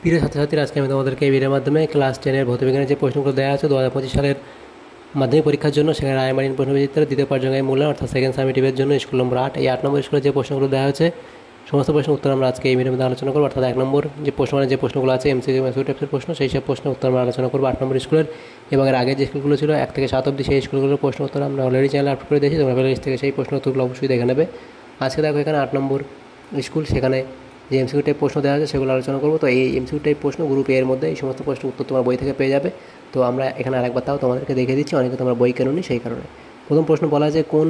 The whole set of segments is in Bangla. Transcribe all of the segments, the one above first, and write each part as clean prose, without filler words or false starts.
প্রিয় ছাত্রছাত্রীরা, আজকে আমি তোমাদেরকে এই ভিডিওর মাধ্যমে ক্লাস 10-এর ভৌতবিজ্ঞানের যে প্রশ্নগুলো দেওয়া আছে 2025 সালের মাধ্যমিক পরীক্ষার জন্য, সেখানে রায়মারিন প্রশ্নবিচিত্রের দ্বিতীয় পর্যায়ে মূল্যায়ন অর্থাৎ সেকেন্ড সামেটিভের জন্য স্কুল নম্বর 8 এই 8 নম্বর স্কুলের যে প্রশ্নগুলো দেওয়া হয়েছে সমস্ত প্রশ্নের উত্তর আমরা আজকে এই ভিডিওর মধ্যে আলোচনা করব। অর্থাৎ 1 নম্বর যে যে প্রশ্নগুলো আছে এমসিকিউ টাইপসের প্রশ্ন, সেই সব প্রশ্নের উত্তর আমরা আলোচনা করবো 8 নম্বর স্কুলের। এবং এর আগে যে স্কুলগুলো ছিল 1 থেকে 7 অবধি, সেই স্কুলগুলোর প্রশ্ন উত্তর আমরা অলরেডি চ্যানেলে আপলোড করে দিয়েছি। তোমরা প্লেলিস্ট থেকে সেই প্রশ্ন উত্তরগুলো অবশ্যই দেখে নেবে। আজকে দেখো এখানে 8 নম্বর স্কুল, সেখানে যে এমসিকিউ টাইপ প্রশ্ন দেওয়া আছে সেগুলো আলোচনা করবো। তো এই এমসিকিউ টাইপ প্রশ্ন গ্রুপ এর মধ্যে এই সমস্ত প্রশ্নের উত্তর তোমার বই থেকে পেয়ে যাবে। তো আমরা এখানে আরেকবার তাও তোমাদেরকে দেখে দিচ্ছি, অনেকে তোমরা বই কেননি সেই কারণে। প্রথম প্রশ্ন বলা আছে কোন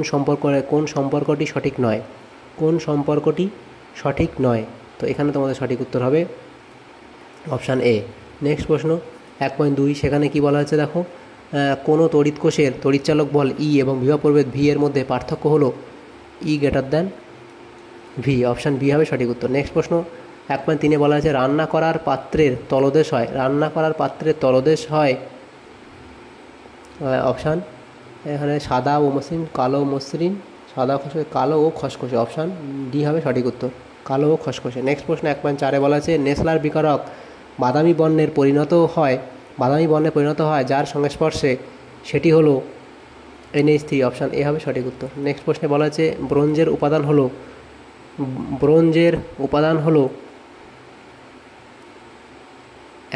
সম্পর্কটি সঠিক নয়, কোন সম্পর্কটি সঠিক নয়। তো এখানে তোমাদের সঠিক উত্তর হবে অপশান এ। নেক্সট প্রশ্ন 1.2, সেখানে কি বলা হচ্ছে দেখো, কোনো তড়িৎ কোষের তড়িৎচালক বল ই এবং বিভব প্রভেদ ভি এর মধ্যে পার্থক্য হলো E greater than V. Option B হবে সঠিক উত্তর। নেক্সট প্রশ্ন 1.3 বলা আছে রান্না করার পাত্রের তলদেশ হয়, রান্না করার পাত্রের তলদেশ হয় অপশান এখানে সাদা ও মসৃণ, কালো ও মসৃণ, সাদা খসখসে, কালো ও খসখসে। অপশান ডি হবে সঠিক উত্তর, কালো ও খসখসে। নেক্সট প্রশ্ন 1.4 বলা আছে নেসলার বিকারক বাদামি বর্ণে পরিণত হয় যার সংস্পর্শে, সেটি হলো NH3। অপশান এ হবে সঠিক উত্তর। নেক্সট প্রশ্নে বলা আছে ব্রোঞ্জের উপাদান হলো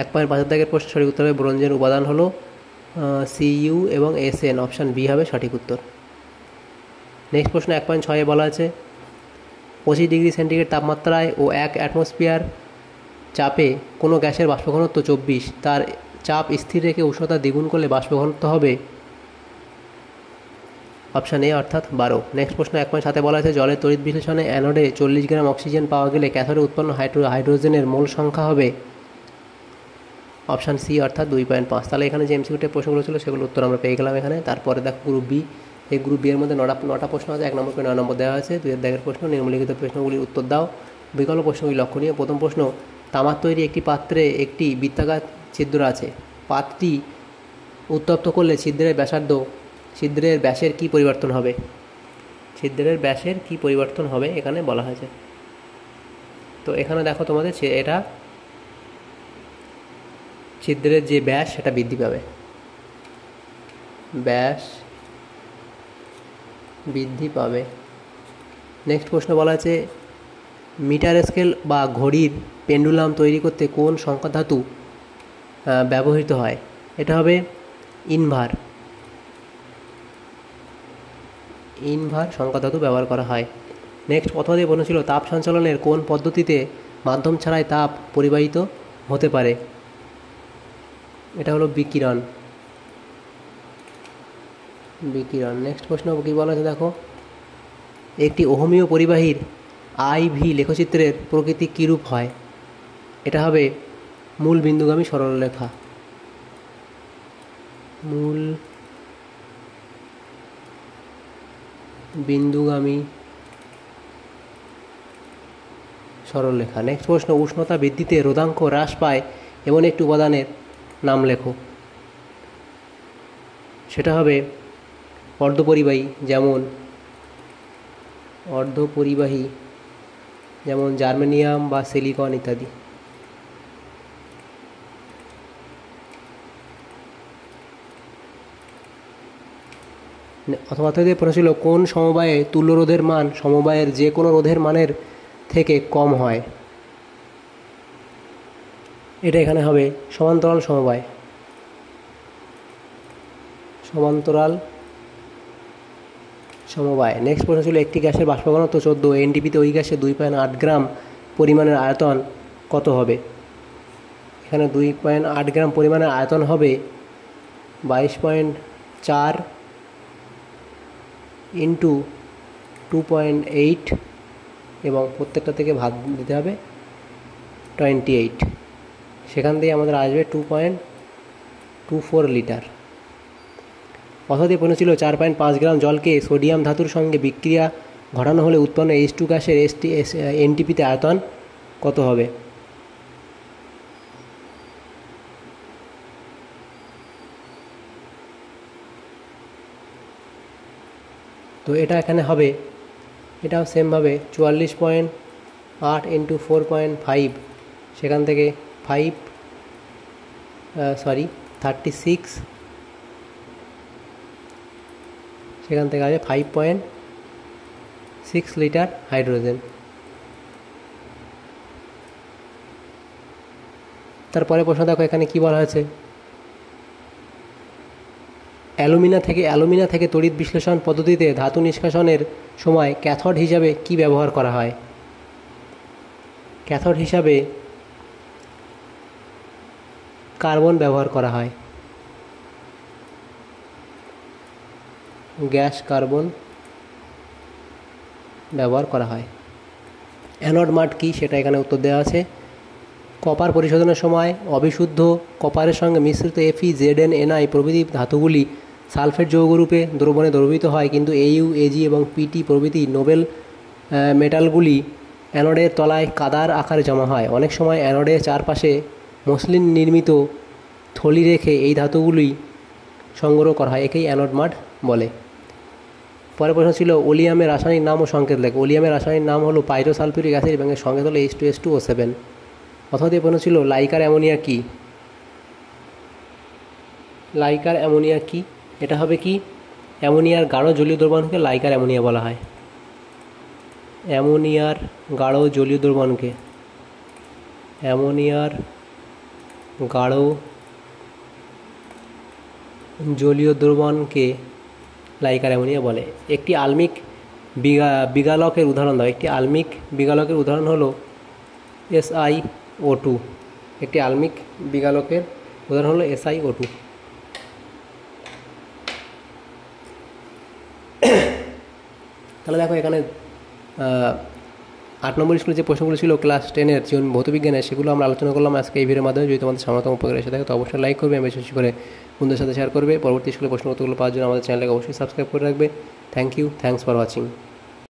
1.5 প্রশ্ন সঠিক উত্তর হবে ব্রোঞ্জের উপাদান হলো Cu এবং Sn। অপশান বি হবে সঠিক উত্তর। নেক্সট প্রশ্ন 1.6 বলা আছে 25 ডিগ্রি সেন্টিগ্রেড তাপমাত্রায় ও 1 অ্যাটমসফিয়ার চাপে কোনো গ্যাসের বাষ্পঘনত্ব 24, তার চাপ স্থির রেখে উষ্ণতা দ্বিগুণ করলে বাষ্পঘনত্ব হবে অপশান এ অর্থাৎ 12। নেক্সট প্রশ্ন 1.7 বলা আছে জলের তড়িৎ বিশ্লেষণে অ্যানোডে 40 গ্রাম অক্সিজেন পাওয়া গেলে ক্যাথোডে উৎপন্ন হাইড্রোজেনের মোল সংখ্যা হবে অপশান সি অর্থাৎ 2.5। তাহলে এখানে যে এমসিকিউ টাইপ প্রশ্নগুলো ছিল সেগুলো উত্তর আমরা পেয়ে গেলাম এখানে। তারপরে দেখো গ্রুপ বি, এই গ্রুপ বি এর মধ্যে 9টা প্রশ্ন আছে, 1 নম্বর করে 9 নম্বর দেওয়া আছে। 2 দাগের প্রশ্ন নিম্নলিখিত প্রশ্নগুলির উত্তর দাও। বিকল্প প্রশ্নগুলি লক্ষণীয়। প্রথম প্রশ্ন তামার তৈরি একটি পাত্রে একটি বৃত্তাকার ছিদ্র আছে, পাত্রটি উত্তপ্ত করলে ছিদ্রের ব্যাসের কী পরিবর্তন হবে, ছিদ্রের ব্যাসের কী পরিবর্তন হবে এখানে বলা হয়েছে। তো এখানে দেখো তোমাদের এটা ছিদ্রের যে ব্যাস সেটা বৃদ্ধি পাবে, ব্যাস বৃদ্ধি পাবে। নেক্সট প্রশ্ন বলা আছে মিটার স্কেল বা ঘড়ির পেন্ডুলাম তৈরি করতে কোন সংখ্যা ধাতু ব্যবহৃত হয়। এটা হবে ইনভার সংখ্যা ধাতু ব্যবহার করা হয়। নেক্সট প্রথম দিয়ে প্রশ্ন ছিল তাপ সঞ্চালনের কোন পদ্ধতিতে মাধ্যম ছাড়াই তাপ পরিবাহিত হতে পারে। এটা হলো বিকিরণ। নেক্সট প্রশ্ন কী বলা আছে দেখো, একটি ওহমীয় পরিবাহীর IV লেখচিত্রের প্রকৃতি কীরূপ হয়। এটা হবে মূল বিন্দুগামী সরলরেখা, মূল বিন্দুগামী সরলরেখা। নেক্সট প্রশ্ন উষ্ণতা বৃদ্ধিতে রোধাঙ্ক হ্রাস পায় এমন একটি উপাদানের নাম লেখো। সেটা হবে অর্ধপরিবাহী, যেমন জার্মেনিয়াম বা সিলিকন ইত্যাদি। অথবা প্রশ্ন ছিল কোন সমবায়ে তুল্যরোধের মান সমবায়ের যে কোনো রোধের মানের থেকে কম হয়। এটা এখানে হবে সমান্তরাল সমবায়। নেক্সট প্রশ্ন ছিল একটি গ্যাসের বাষ্পঘনত্ব 14, এনটিপিতে ওই গ্যাসে 2.8 গ্রাম পরিমাণের আয়তন কত হবে। এখানে 2.8 গ্রাম পরিমাণের আয়তন হবে 22.4 ইন্টু 2.8 এবং প্রত্যেকটা থেকে ভাগ দিতে হবে 28। সেখান থেকে আমাদের আসবে 2.24 লিটার। অথবা প্রশ্ন ছিল 4.5 গ্রাম জলকে সোডিয়াম ধাতুর সঙ্গে বিক্রিয়া ঘটানো হলে উৎপন্ন H2 গ্যাসের এনটিপিতে আয়তন কত হবে। তো এটা এখানে হবে, এটাও সেমভাবে 44.8 × 4.5, সেখান থেকে 36, সেখান থেকে আসবে 5.6 লিটার হাইড্রোজেন। তারপরে প্রশ্ন দেখো এখানে কি বলা হয়েছে, অ্যালুমিনা থেকে তড়িৎ বিশ্লেষণ পদ্ধতিতে ধাতু নিষ্কাশনের সময় ক্যাথোড হিসাবে কি ব্যবহার করা হয়? ক্যাথোড হিসাবে কার্বন ব্যবহার করা হয়, গ্যাস কার্বন ব্যবহার করা হয়। অ্যানোড মাড কি সেটা এখানে উত্তর দেওয়া আছে। কপার পরিশোধনের সময় অবিশুদ্ধ কপারের সঙ্গে মিশ্রিত FeZnNi প্রভৃতি ধাতুগুলি সালফেট যৌগরূপে দ্রবণে দ্রবীভূত হয়, কিন্তু Au, Ag এবং Pt প্রভৃতি নোবেল মেটালগুলি অ্যানোডের তলায় কাদার আকারে জমা হয়। অনেক সময় অ্যানোডের চারপাশে মসলিন নির্মিত থলি রেখে এই ধাতুগুলি সংগ্রহ করা হয়, একেই অ্যানোড মাড বলে। পরের প্রশ্ন ছিল ওলিয়ামের রাসায়নিক নাম ও সংকেত লেখ। ওলিয়ামের রাসায়নিক নাম হলো পাইরোসালফিউরিক অ্যাসিড এবং এর সংকেত হলো H2S2O7। অথবা দিয়ে প্রশ্ন ছিল লাইকার অ্যামোনিয়া কি? লাইকার অ্যামোনিয়া কি? এটা হবে কি, অ্যামোনিয়ার গাঢ় জলীয় দ্রবণকে লাইকার অ্যামোনিয়া বলা হয়। অ্যামোনিয়ার গাঢ় জলীয় দ্রবণকে লাইকার অ্যামোনিয়া বলে। একটি আলমিক বিগালকের উদাহরণ দাও। একটি আলমিক বিগালকের উদাহরণ হলো SiO2। একটি আলমিক বিগালকের উদাহরণ হলো SiO2। তাহলে দেখো এখানে 8 নম্বর স্কুলে যে প্রশ্নগুলো ছিল ক্লাস 10-এর জীবন ভৌতবিজ্ঞানের, সেগুলো আমরা আলোচনা করলাম আজকে এই ভিডিওর মাধ্যমে। যদি তোমাদের সামনে উপকার এসে থাকে তো অবশ্যই লাইক করবে, বেশি বেশি করে বন্ধুদের সাথে শেয়ার করবে। পরবর্তী স্কুলে প্রশ্নগুলো পাওয়ার জন্য আমাদের চ্যানেলকে অবশ্যই সাবস্ক্রাইব করে রাখবে। Thanks for watching.